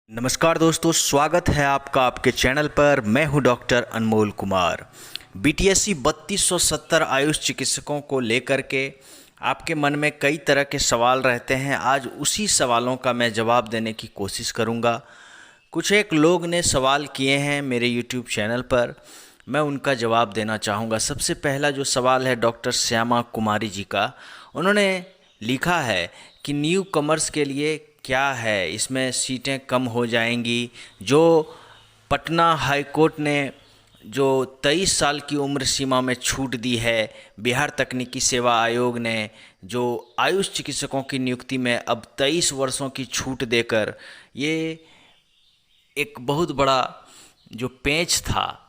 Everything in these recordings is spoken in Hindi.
नमस्कार दोस्तों, स्वागत है आपका आपके चैनल पर। मैं हूं डॉक्टर अनमोल कुमार। बीटीएससी 3270 आयुष चिकित्सकों को लेकर के आपके मन में कई तरह के सवाल रहते हैं। आज उसी सवालों का मैं जवाब देने की कोशिश करूंगा। कुछ एक लोग ने सवाल किए हैं मेरे यूट्यूब चैनल पर, मैं उनका जवाब देना चाहूँगा। सबसे पहला जो सवाल है डॉक्टर श्यामा कुमारी जी का। उन्होंने लिखा है कि न्यू कमर्स के लिए क्या है, इसमें सीटें कम हो जाएंगी। जो पटना हाई कोर्ट ने जो 23 साल की उम्र सीमा में छूट दी है, बिहार तकनीकी सेवा आयोग ने जो आयुष चिकित्सकों की नियुक्ति में अब 23 वर्षों की छूट देकर ये एक बहुत बड़ा जो पेंच था,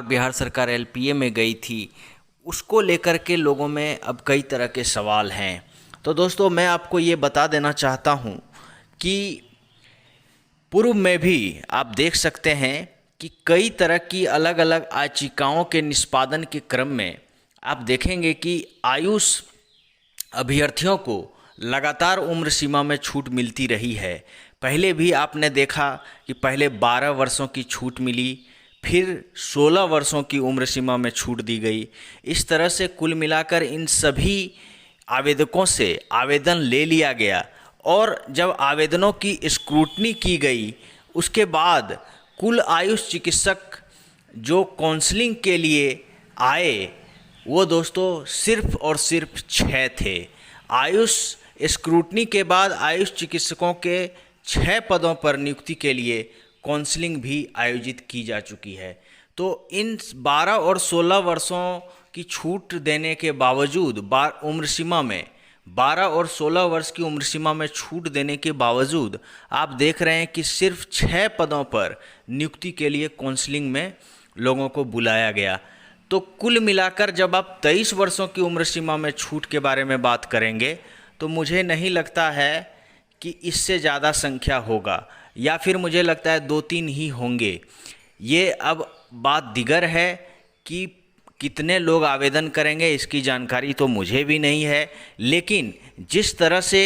बिहार सरकार एलपीए में गई थी, उसको लेकर के लोगों में अब कई तरह के सवाल हैं। तो दोस्तों, मैं आपको ये बता देना चाहता हूँ कि पूर्व में भी आप देख सकते हैं कि कई तरह की अलग अलग याचिकाओं के निष्पादन के क्रम में आप देखेंगे कि आयुष अभ्यर्थियों को लगातार उम्र सीमा में छूट मिलती रही है। पहले भी आपने देखा कि पहले 12 वर्षों की छूट मिली, फिर 16 वर्षों की उम्र सीमा में छूट दी गई। इस तरह से कुल मिलाकर इन सभी आवेदकों से आवेदन ले लिया गया और जब आवेदनों की स्क्रूटनी की गई उसके बाद कुल आयुष चिकित्सक जो काउंसलिंग के लिए आए वो दोस्तों सिर्फ और सिर्फ 6 थे। आयुष स्क्रूटनी के बाद आयुष चिकित्सकों के 6 पदों पर नियुक्ति के लिए काउंसलिंग भी आयोजित की जा चुकी है। तो इन 12 और 16 वर्षों की छूट देने के बावजूद उम्र सीमा में 12 और 16 वर्ष की उम्र सीमा में छूट देने के बावजूद आप देख रहे हैं कि सिर्फ 6 पदों पर नियुक्ति के लिए काउंसलिंग में लोगों को बुलाया गया। तो कुल मिलाकर जब आप 23 वर्षों की उम्र सीमा में छूट के बारे में बात करेंगे तो मुझे नहीं लगता है कि इससे ज़्यादा संख्या होगा, या फिर मुझे लगता है 2-3 ही होंगे। ये अब बात दिगर है कि कितने लोग आवेदन करेंगे, इसकी जानकारी तो मुझे भी नहीं है। लेकिन जिस तरह से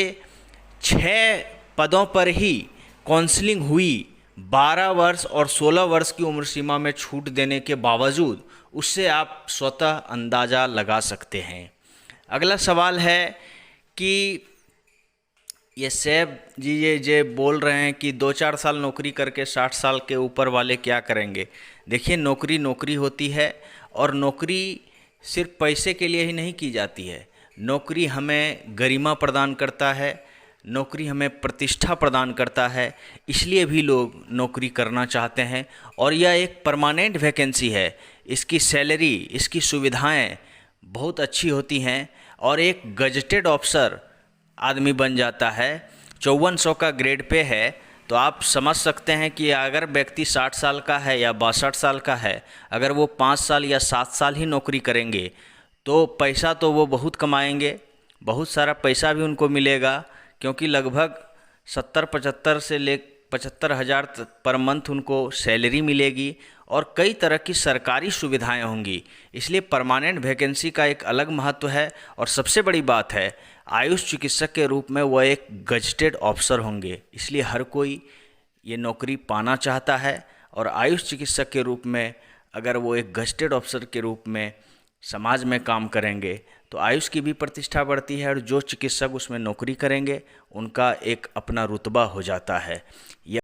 6 पदों पर ही काउंसलिंग हुई 12 वर्ष और 16 वर्ष की उम्र सीमा में छूट देने के बावजूद, उससे आप स्वतः अंदाज़ा लगा सकते हैं। अगला सवाल है कि ये सैब जी ये बोल रहे हैं कि 2-4 साल नौकरी करके 60 साल के ऊपर वाले क्या करेंगे। देखिए, नौकरी नौकरी होती है और नौकरी सिर्फ पैसे के लिए ही नहीं की जाती है। नौकरी हमें गरिमा प्रदान करता है, नौकरी हमें प्रतिष्ठा प्रदान करता है, इसलिए भी लोग नौकरी करना चाहते हैं। और यह एक परमानेंट वैकेंसी है, इसकी सैलरी, इसकी सुविधाएं बहुत अच्छी होती हैं और एक गजटेड ऑफिसर आदमी बन जाता है। 5400 का ग्रेड पे है। तो आप समझ सकते हैं कि अगर व्यक्ति 60 साल का है या 62 साल का है, अगर वो 5 साल या 7 साल ही नौकरी करेंगे तो पैसा तो वो बहुत कमाएंगे, बहुत सारा पैसा भी उनको मिलेगा, क्योंकि लगभग 70-75 से 75 हज़ार पर मंथ उनको सैलरी मिलेगी और कई तरह की सरकारी सुविधाएं होंगी। इसलिए परमानेंट वैकेंसी का एक अलग महत्व है। और सबसे बड़ी बात है, आयुष चिकित्सक के रूप में वह एक गजटेड ऑफिसर होंगे, इसलिए हर कोई ये नौकरी पाना चाहता है। और आयुष चिकित्सक के रूप में अगर वो एक गजटेड ऑफिसर के रूप में समाज में काम करेंगे तो आयुष की भी प्रतिष्ठा बढ़ती है और जो चिकित्सक उसमें नौकरी करेंगे उनका एक अपना रुतबा हो जाता है।